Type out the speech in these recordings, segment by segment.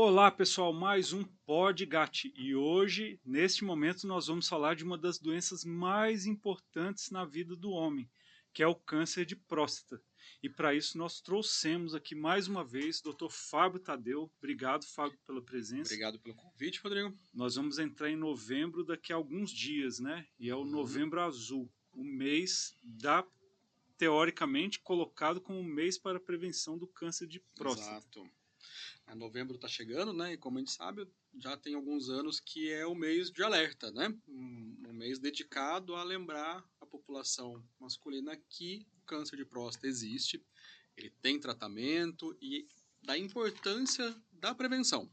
Olá pessoal, mais um Podgat e hoje, neste momento, nós vamos falar de uma das doenças mais importantes na vida do homem, que é o câncer de próstata. E para isso nós trouxemos aqui mais uma vez o Dr. Fábio Tadeu. Obrigado, Fábio, pela presença. Obrigado pelo convite, Rodrigo. Nós vamos entrar em novembro daqui a alguns dias, né? E é o Novembro Azul, o mês teoricamente colocado como um mês para a prevenção do câncer de próstata. Exato. Novembro está chegando, né? E como a gente sabe, já tem alguns anos que é o mês de alerta, né? Um mês dedicado a lembrar a população masculina que o câncer de próstata existe, ele tem tratamento e da importância da prevenção,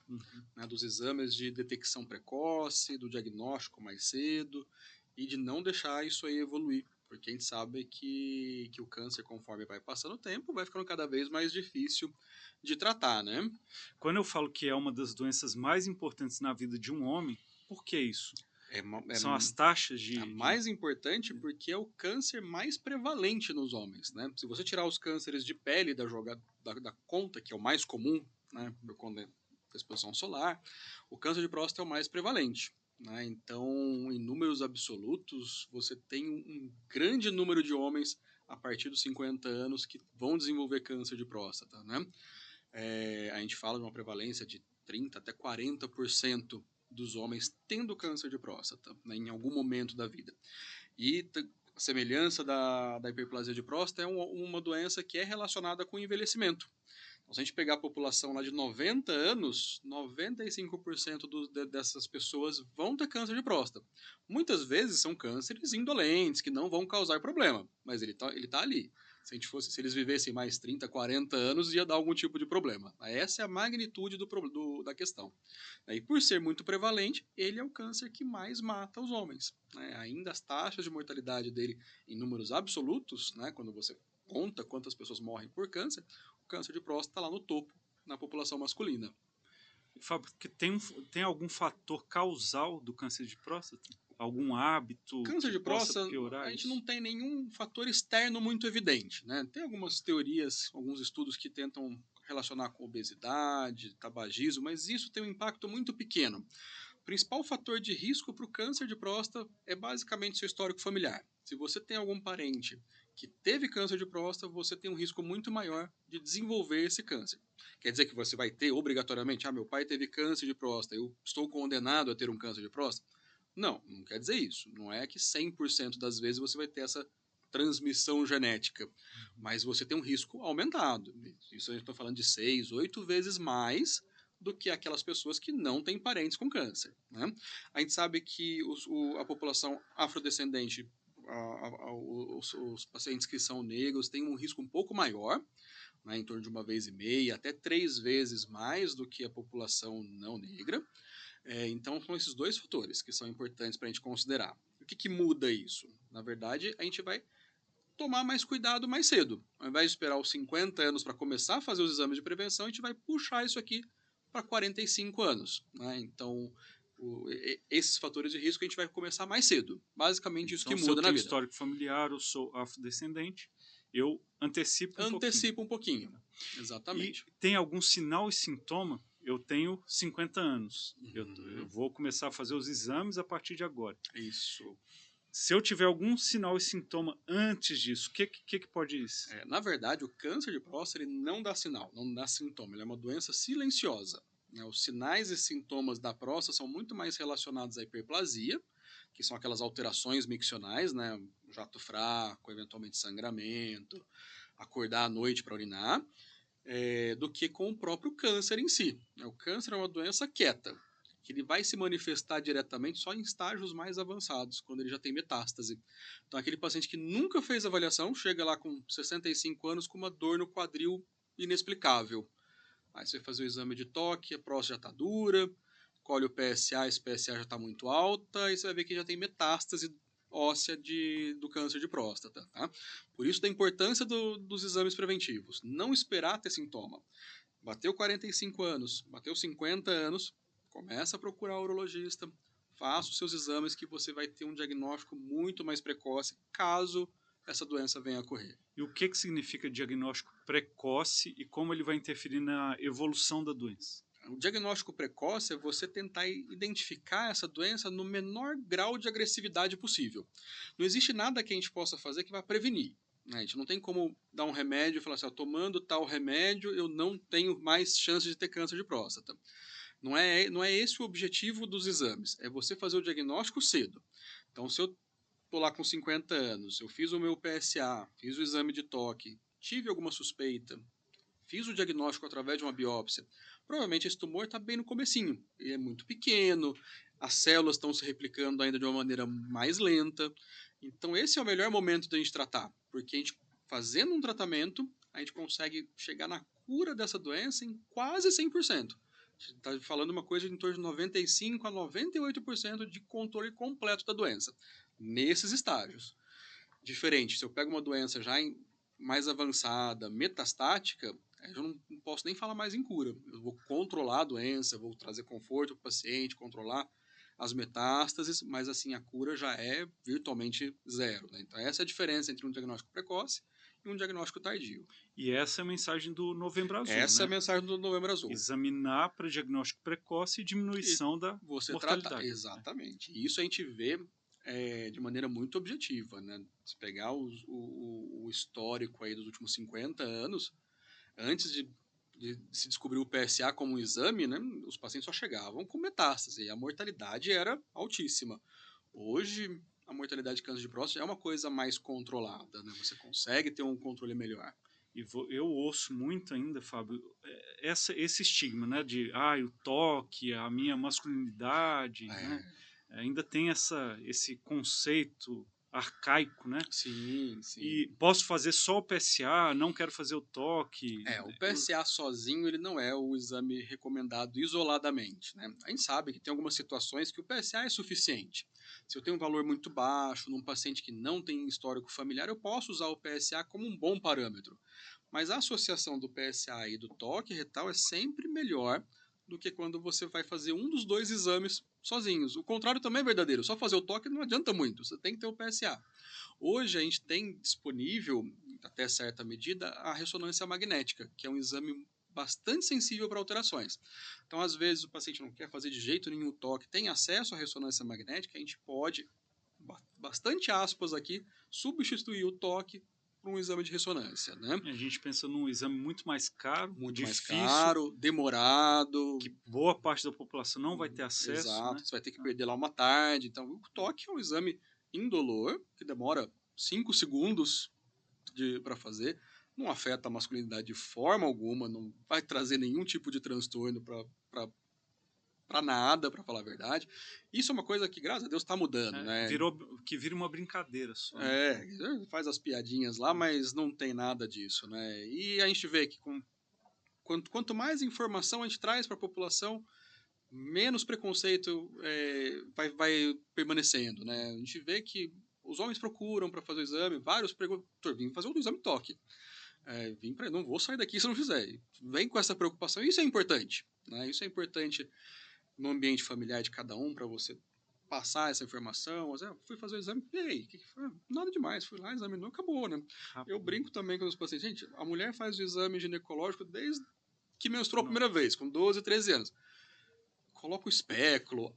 né? Dos exames de detecção precoce, do diagnóstico mais cedo e de não deixar isso aí evoluir. Porque a gente sabe que o câncer, conforme vai passando o tempo, vai ficando cada vez mais difícil de tratar, né? Quando eu falo que é uma das doenças mais importantes na vida de um homem, por que isso? São as taxas a de... mais importante porque é o câncer mais prevalente nos homens, né? Se você tirar os cânceres de pele da conta, que é o mais comum, né, por conta da exposição solar, o câncer de próstata é o mais prevalente. Né? Então, em números absolutos, você tem um grande número de homens a partir dos 50 anos que vão desenvolver câncer de próstata. Né? A gente fala de uma prevalência de 30% até 40% dos homens tendo câncer de próstata, né, em algum momento da vida. E a semelhança da hiperplasia de próstata é uma doença que é relacionada com o envelhecimento. Então, se a gente pegar a população lá de 90 anos, 95% dessas pessoas vão ter câncer de próstata. Muitas vezes são cânceres indolentes, que não vão causar problema, mas ele tá ali. Se eles vivessem mais 30, 40 anos, ia dar algum tipo de problema. Essa é a magnitude da questão. E por ser muito prevalente, ele é o câncer que mais mata os homens. Ainda as taxas de mortalidade dele em números absolutos, quando você conta quantas pessoas morrem por câncer, o câncer de próstata está lá no topo na população masculina. Fábio, que tem algum fator causal do câncer de próstata? Algum hábito Câncer que de possa próstata, piorar a gente isso? não tem nenhum fator externo muito evidente. Né? Tem algumas teorias, alguns estudos que tentam relacionar com obesidade, tabagismo, mas isso tem um impacto muito pequeno. O principal fator de risco para o câncer de próstata é basicamente seu histórico familiar. Se você tem algum parente que teve câncer de próstata, você tem um risco muito maior de desenvolver esse câncer. Quer dizer que você vai ter obrigatoriamente, meu pai teve câncer de próstata, eu estou condenado a ter um câncer de próstata? Não, não quer dizer isso. Não é que 100% das vezes você vai ter essa transmissão genética, mas você tem um risco aumentado. Isso a gente está falando de 6, 8 vezes mais do que aquelas pessoas que não têm parentes com câncer. Né? A gente sabe que a população afrodescendente, os pacientes que são negros, têm um risco um pouco maior, em torno de 1,5 até 3 vezes mais do que a população não negra. Então, são esses dois fatores que são importantes para a gente considerar. O que muda isso? Na verdade, a gente vai tomar mais cuidado mais cedo. Ao invés de esperar os 50 anos para começar a fazer os exames de prevenção, a gente vai puxar isso aqui para 45 anos. Né? Então, esses fatores de risco a gente vai começar mais cedo. Basicamente, isso Então, que se eu muda na tenho vida. histórico familiar, eu sou afrodescendente, eu antecipo um pouquinho. Antecipa um pouquinho. Exatamente. E tem algum sinal e sintoma? Eu tenho 50 anos. Eu vou começar a fazer os exames a partir de agora. Isso. Se eu tiver algum sinal e sintoma antes disso, o que pode isso? Na verdade, o câncer de próstata ele não dá sinal, não dá sintoma. Ele é uma doença silenciosa. Os sinais e sintomas da próstata são muito mais relacionados à hiperplasia, que são aquelas alterações miccionais, jato fraco, eventualmente sangramento, acordar à noite para urinar, do que com o próprio câncer em si. O câncer é uma doença quieta, que ele vai se manifestar diretamente só em estágios mais avançados, quando ele já tem metástase. Então, aquele paciente que nunca fez avaliação, chega lá com 65 anos com uma dor no quadril inexplicável. Aí você vai fazer o exame de toque, a próstata já está dura, colhe o PSA, esse PSA já está muito alta, aí você vai ver que já tem metástase óssea do câncer de próstata. Tá? Por isso da importância dos exames preventivos. Não esperar ter sintoma. Bateu 45 anos, bateu 50 anos, começa a procurar o urologista, faça os seus exames que você vai ter um diagnóstico muito mais precoce caso essa doença venha a ocorrer. E o que significa diagnóstico precoce e como ele vai interferir na evolução da doença? O diagnóstico precoce é você tentar identificar essa doença no menor grau de agressividade possível. Não existe nada que a gente possa fazer que vá prevenir, né? A gente não tem como dar um remédio e falar assim, ó, tomando tal remédio eu não tenho mais chance de ter câncer de próstata. Não é esse o objetivo dos exames, é você fazer o diagnóstico cedo. Então, se eu estou lá com 50 anos, eu fiz o meu PSA, fiz o exame de toque, tive alguma suspeita, fiz o diagnóstico através de uma biópsia, provavelmente esse tumor está bem no comecinho, ele é muito pequeno, as células estão se replicando ainda de uma maneira mais lenta, então esse é o melhor momento da gente tratar, porque a gente fazendo um tratamento, a gente consegue chegar na cura dessa doença em quase 100%. A gente está falando uma coisa em torno de 95 a 98% de controle completo da doença, nesses estágios. Diferente, se eu pego uma doença já mais avançada, metastática, eu não posso nem falar mais em cura. Eu vou controlar a doença, vou trazer conforto para o paciente, controlar as metástases, mas assim, a cura já é virtualmente zero, né? Então essa é a diferença entre um diagnóstico precoce e um diagnóstico tardio. E essa é a mensagem do Novembro Azul, Essa é a né? mensagem do Novembro Azul. Examinar para diagnóstico precoce e diminuição da Você mortalidade. trata, exatamente. Isso a gente vê de maneira muito objetiva, né? Se pegar o histórico aí dos últimos 50 anos, antes de se descobrir o PSA como um exame, né, os pacientes só chegavam com metástase e a mortalidade era altíssima. Hoje, a mortalidade de câncer de próstata é uma coisa mais controlada, né? Você consegue ter um controle melhor. E eu ouço muito ainda, Fábio, esse estigma, né, de o toque, a minha masculinidade, né? Ainda tem esse conceito arcaico, né? Sim, sim. E posso fazer só o PSA, não quero fazer o toque. O PSA sozinho ele não é o exame recomendado isoladamente, né? A gente sabe que tem algumas situações que o PSA é suficiente. Se eu tenho um valor muito baixo num paciente que não tem histórico familiar, eu posso usar o PSA como um bom parâmetro. Mas a associação do PSA e do toque retal é sempre melhor do que quando você vai fazer um dos dois exames sozinhos. O contrário também é verdadeiro. Só fazer o toque não adianta muito. Você tem que ter o PSA. Hoje a gente tem disponível, até certa medida, a ressonância magnética, que é um exame bastante sensível para alterações. Então, às vezes, o paciente não quer fazer de jeito nenhum o toque, tem acesso à ressonância magnética, a gente pode, bastante aspas aqui, substituir o toque por um exame de ressonância, né? A gente pensa num exame muito mais caro, Muito difícil, mais caro, demorado. que boa parte da população não vai ter acesso. Exato, Né? você vai ter que perder lá uma tarde. Então, o toque é um exame indolor, que demora 5 segundos para fazer, não afeta a masculinidade de forma alguma, não vai trazer nenhum tipo de transtorno para nada, para falar a verdade. Isso é uma coisa que, graças a Deus, está mudando, né? Vira uma brincadeira só. Faz as piadinhas lá, mas não tem nada disso, né? E a gente vê que quanto mais informação a gente traz para a população, menos preconceito vai permanecendo, né? A gente vê que os homens procuram para fazer o exame, vários perguntam, vim fazer o exame toque. Não vou sair daqui se não fizer. Vem com essa preocupação, isso é importante, né? Isso é importante no ambiente familiar de cada um, para você passar essa informação. Fui fazer o exame, e aí? Que foi? Nada demais, fui lá, examinou, acabou, né? Eu brinco também com os pacientes, gente, a mulher faz o exame ginecológico desde que menstruou a primeira vez, com 12, 13 anos. Coloca o espéculo,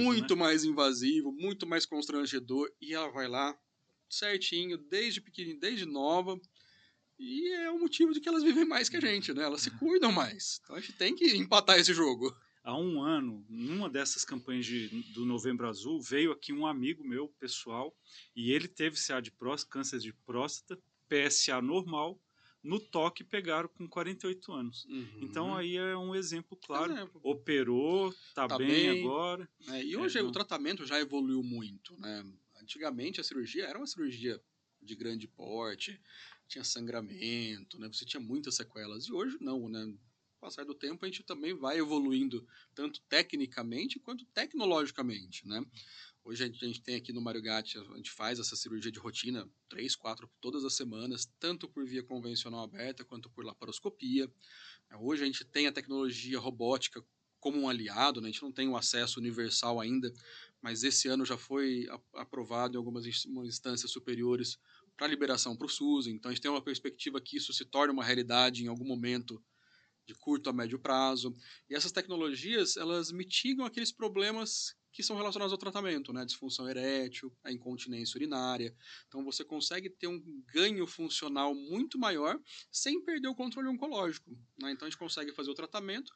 muito mais invasivo, muito mais constrangedor, e ela vai lá certinho, desde pequenininha, desde nova, e é o motivo de que elas vivem mais que a gente, né? Elas se cuidam mais. Então a gente tem que empatar esse jogo. Há um ano, numa dessas campanhas do Novembro Azul, veio aqui um amigo meu, pessoal, e ele teve CA de próstata, câncer de próstata, PSA normal, no toque pegaram com 48 anos. Então aí é um exemplo claro. Operou, tá bem agora. E hoje o tratamento já evoluiu muito, né? Antigamente a cirurgia era uma cirurgia de grande porte, tinha sangramento, né? Você tinha muitas sequelas. E hoje não, né? Com o passar do tempo a gente também vai evoluindo, tanto tecnicamente quanto tecnologicamente, né? Hoje a gente tem aqui no Mário Gatti, a gente faz essa cirurgia de rotina 3, 4 todas as semanas, tanto por via convencional aberta quanto por laparoscopia. Hoje a gente tem a tecnologia robótica como um aliado, né? A gente não tem o acesso universal ainda, mas esse ano já foi aprovado em algumas instâncias superiores para liberação para o SUS. Então a gente tem uma perspectiva que isso se torne uma realidade em algum momento de curto a médio prazo. E essas tecnologias, elas mitigam aqueles problemas que são relacionados ao tratamento, né? A disfunção erétil, a incontinência urinária. Então você consegue ter um ganho funcional muito maior sem perder o controle oncológico, né? Então a gente consegue fazer o tratamento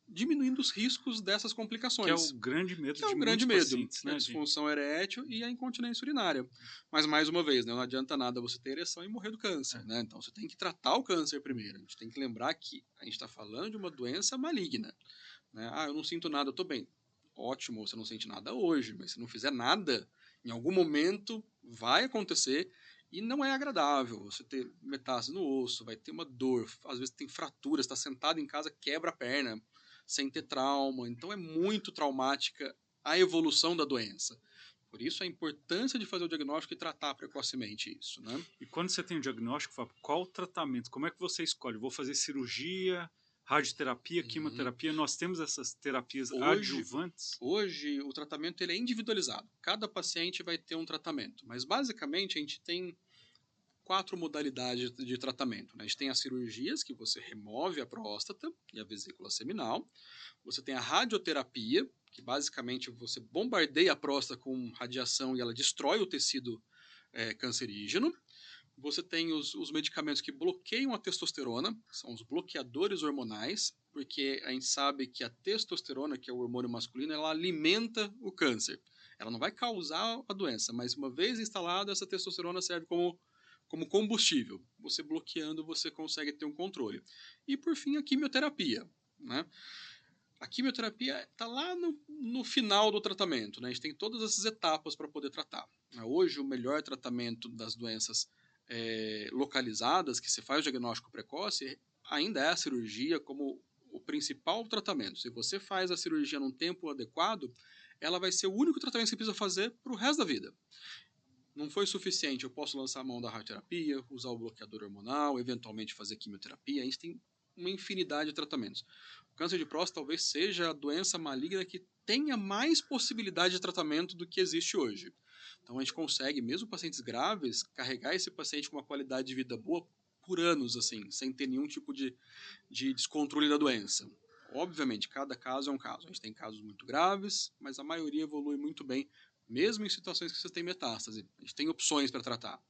diminuindo os riscos dessas Que é o complicações, grande medo que é de o grande muitos medo, pacientes, né? A né? disfunção erétil e a incontinência urinária. Mas, mais uma vez, né? Não adianta nada você ter ereção e morrer do câncer, né? Então, você tem que tratar o câncer primeiro. A gente tem que lembrar que a gente está falando de uma doença maligna, né? Ah, eu não sinto nada, eu estou bem. Ótimo, você não sente nada hoje, mas se não fizer nada, em algum momento vai acontecer e não é agradável. Você ter metástase no osso, vai ter uma dor, às vezes tem fratura, está sentado em casa, quebra a perna, sem ter trauma. Então é muito traumática a evolução da doença. Por isso a importância de fazer o diagnóstico e tratar precocemente isso, né? E quando você tem o diagnóstico, Fábio, qual o tratamento? Como é que você escolhe? Vou fazer cirurgia, radioterapia, Uhum. quimioterapia? Nós temos essas terapias Hoje, adjuvantes? hoje o tratamento ele é individualizado. Cada paciente vai ter um tratamento, mas basicamente a gente tem 4 modalidades de tratamento, né? A gente tem as cirurgias, que você remove a próstata e a vesícula seminal. Você tem a radioterapia, que basicamente você bombardeia a próstata com radiação e ela destrói o tecido cancerígeno. Você tem os medicamentos que bloqueiam a testosterona, são os bloqueadores hormonais, porque a gente sabe que a testosterona, que é o hormônio masculino, ela alimenta o câncer. Ela não vai causar a doença, mas uma vez instalada, essa testosterona serve como combustível. Você bloqueando, você consegue ter um controle. E por fim, a quimioterapia, né? A quimioterapia está lá no final do tratamento, né? A gente tem todas essas etapas para poder tratar. Hoje, o melhor tratamento das doenças localizadas, que se faz o diagnóstico precoce, ainda é a cirurgia como o principal tratamento. Se você faz a cirurgia num tempo adequado, ela vai ser o único tratamento que você precisa fazer para o resto da vida. Não foi suficiente, eu posso lançar a mão da radioterapia, usar o bloqueador hormonal, eventualmente fazer quimioterapia. A gente tem uma infinidade de tratamentos. O câncer de próstata talvez seja a doença maligna que tenha mais possibilidade de tratamento do que existe hoje. Então a gente consegue, mesmo pacientes graves, carregar esse paciente com uma qualidade de vida boa por anos, assim, sem ter nenhum tipo de descontrole da doença. Obviamente, cada caso é um caso. A gente tem casos muito graves, mas a maioria evolui muito bem, mesmo em situações que você tem metástase. A gente tem opções para tratar.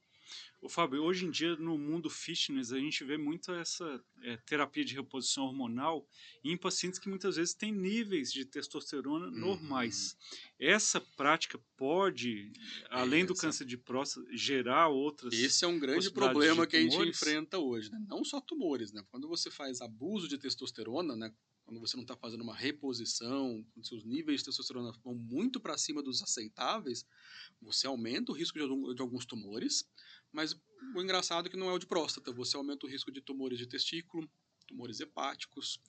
Ô, Fábio, hoje em dia no mundo fitness a gente vê muito essa terapia de reposição hormonal em pacientes que muitas vezes têm níveis de testosterona Uhum. normais. Essa prática pode, além do Essa, câncer de próstata, gerar outras esse é um grande possibilidades de problema que a gente tumores? enfrenta hoje, né? Não só tumores, né? Quando você faz abuso de testosterona, né? Quando você não está fazendo uma reposição, quando seus níveis de testosterona vão muito para cima dos aceitáveis, você aumenta o risco de alguns tumores, mas o engraçado é que não é o de próstata, você aumenta o risco de tumores de testículo, tumores hepáticos,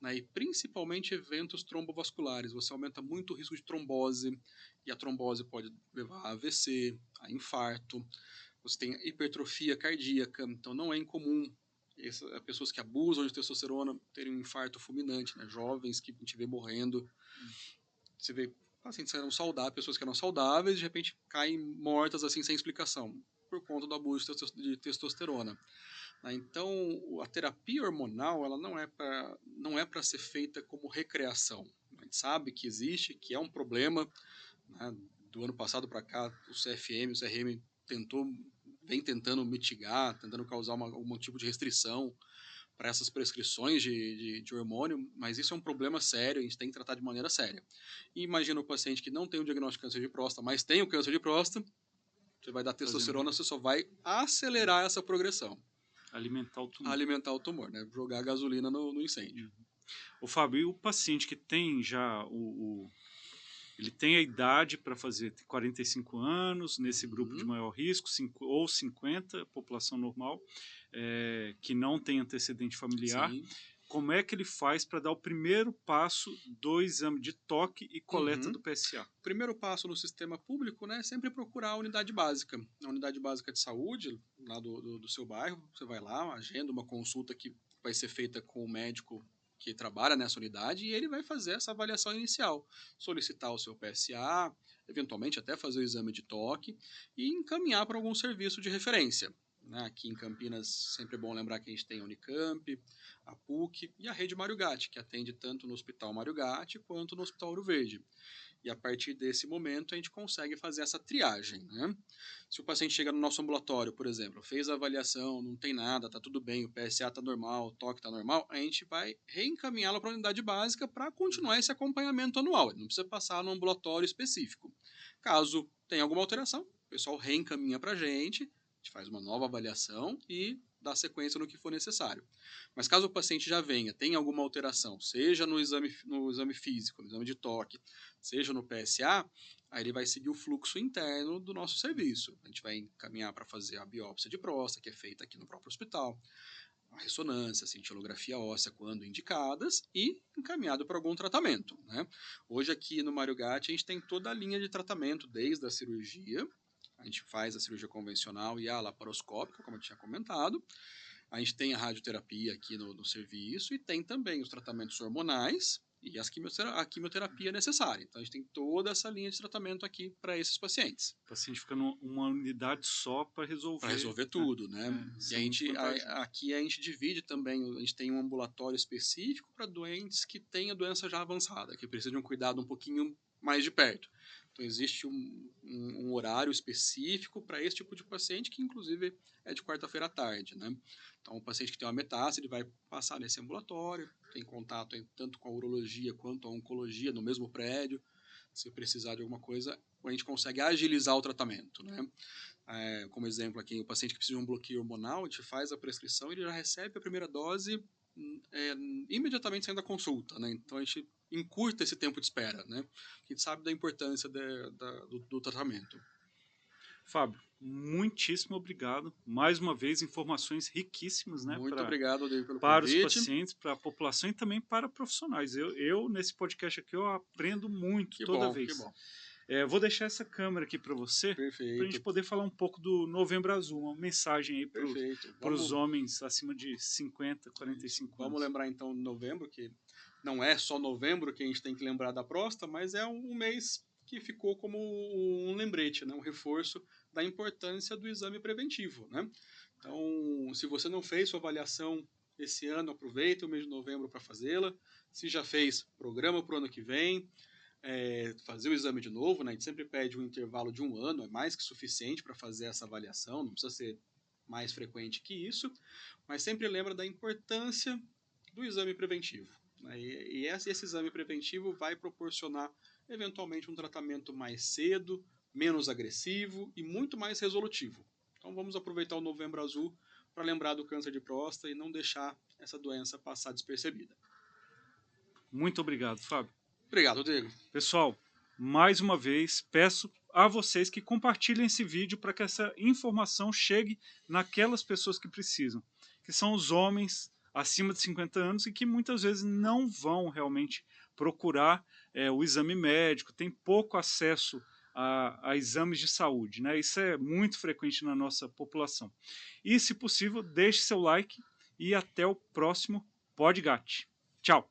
né, e principalmente eventos trombovasculares. Você aumenta muito o risco de trombose, e a trombose pode levar a AVC, a infarto. Você tem hipertrofia cardíaca, então não é incomum pessoas que abusam de testosterona terem um infarto fulminante, né, jovens que a gente vê morrendo. Você vê pacientes que eram saudáveis, pessoas que eram saudáveis, de repente caem mortas assim sem explicação, por conta do abuso de testosterona. Então, a terapia hormonal ela não é para ser feita como recreação. A gente sabe que existe, que é um problema. Né? Do ano passado para cá, o CFM, o CRM vem tentando mitigar, tentando causar algum tipo de restrição para essas prescrições de hormônio, mas isso é um problema sério, a gente tem que tratar de maneira séria. E imagina o paciente que não tem o diagnóstico de câncer de próstata, mas tem o câncer de próstata, você vai dar Fazendo testosterona, você só vai acelerar essa progressão, alimentar o tumor. alimentar o tumor, né? Jogar gasolina no incêndio. O Fábio, e o paciente que tem já ele tem a idade para fazer 45 anos, nesse grupo de Uhum. maior risco, ou 50, população normal, que não tem antecedente familiar. Sim. Como é que ele faz para dar o primeiro passo do exame de toque e coleta Uhum. do PSA? Primeiro passo no sistema público, né, é sempre procurar a unidade básica. A unidade básica de saúde, lá do seu bairro, você vai lá, agenda uma consulta que vai ser feita com o médico que trabalha nessa unidade e ele vai fazer essa avaliação inicial, solicitar o seu PSA, eventualmente até fazer o exame de toque e encaminhar para algum serviço de referência. né? Aqui em Campinas, sempre é bom lembrar que a gente tem a Unicamp, a PUC e a Rede Mário Gatti, que atende tanto no Hospital Mário Gatti quanto no Hospital Ouro Verde. E a partir desse momento a gente consegue fazer essa triagem, né? Se o paciente chega no nosso ambulatório, por exemplo, fez a avaliação, não tem nada, tá tudo bem, o PSA tá normal, o toque tá normal, a gente vai reencaminhá-lo para a unidade básica para continuar esse acompanhamento anual. Ele não precisa passar no ambulatório específico. Caso tenha alguma alteração, o pessoal reencaminha para a gente faz uma nova avaliação e dá sequência no que for necessário. Mas caso o paciente já venha, tenha alguma alteração, seja no exame físico, no exame de toque, seja no PSA, aí ele vai seguir o fluxo interno do nosso serviço. A gente vai encaminhar para fazer a biópsia de próstata, que é feita aqui no próprio hospital, a ressonância, a cintilografia óssea, quando indicadas, e encaminhado para algum tratamento, né? Hoje aqui no Mário Gatti a gente tem toda a linha de tratamento, desde a cirurgia, a gente faz a cirurgia convencional e a laparoscópica, como eu tinha comentado. A gente tem a radioterapia aqui no serviço e tem também os tratamentos hormonais e a quimioterapia necessária. Então, a gente tem toda essa linha de tratamento aqui para esses pacientes. O paciente fica numa unidade só para resolver. Para resolver tudo, né? E aqui a gente divide também, a gente tem um ambulatório específico para doentes que têm a doença já avançada, que precisam de um cuidado um pouquinho mais de perto. Então, existe um horário específico para esse tipo de paciente, que inclusive é de quarta-feira à tarde, né? Então, o paciente que tem uma metástase, ele vai passar nesse ambulatório, tem contato tanto com a urologia quanto a oncologia no mesmo prédio. Se precisar de alguma coisa, a gente consegue agilizar o tratamento, né? Como exemplo aqui, o paciente que precisa de um bloqueio hormonal, a gente faz a prescrição e ele já recebe a primeira dose imediatamente saindo da consulta, né? Então a gente encurta esse tempo de espera, né? A gente sabe da importância do tratamento. Fábio, muitíssimo obrigado. Mais uma vez, informações riquíssimas, né? Muito obrigado, Rodrigo, pelo para convite. Os pacientes, para a população e também para profissionais. Eu nesse podcast aqui, eu aprendo muito toda vez. Que bom. Vou deixar essa câmera aqui para você, para a gente poder falar um pouco do Novembro Azul, uma mensagem aí para os homens acima de 50, 45 anos. Vamos lembrar então de novembro, que não é só novembro que a gente tem que lembrar da próstata, mas é um mês que ficou como um lembrete, né? Um reforço da importância do exame preventivo, né? Então, se você não fez sua avaliação esse ano, aproveita o mês de novembro para fazê-la. Se já fez, programa para o ano que vem. Fazer o exame de novo, né? A gente sempre pede um intervalo de 1 ano, é mais que suficiente para fazer essa avaliação, não precisa ser mais frequente que isso, mas sempre lembra da importância do exame preventivo, né? E esse exame preventivo vai proporcionar, eventualmente, um tratamento mais cedo, menos agressivo e muito mais resolutivo. Então vamos aproveitar o Novembro Azul para lembrar do câncer de próstata e não deixar essa doença passar despercebida. Muito obrigado, Fábio. Obrigado, Rodrigo. Pessoal, mais uma vez, peço a vocês que compartilhem esse vídeo para que essa informação chegue naquelas pessoas que precisam, que são os homens acima de 50 anos e que muitas vezes não vão realmente procurar o exame médico, tem pouco acesso a exames de saúde, né? Isso é muito frequente na nossa população. E, se possível, deixe seu like e até o próximo Pod Gatti. Tchau!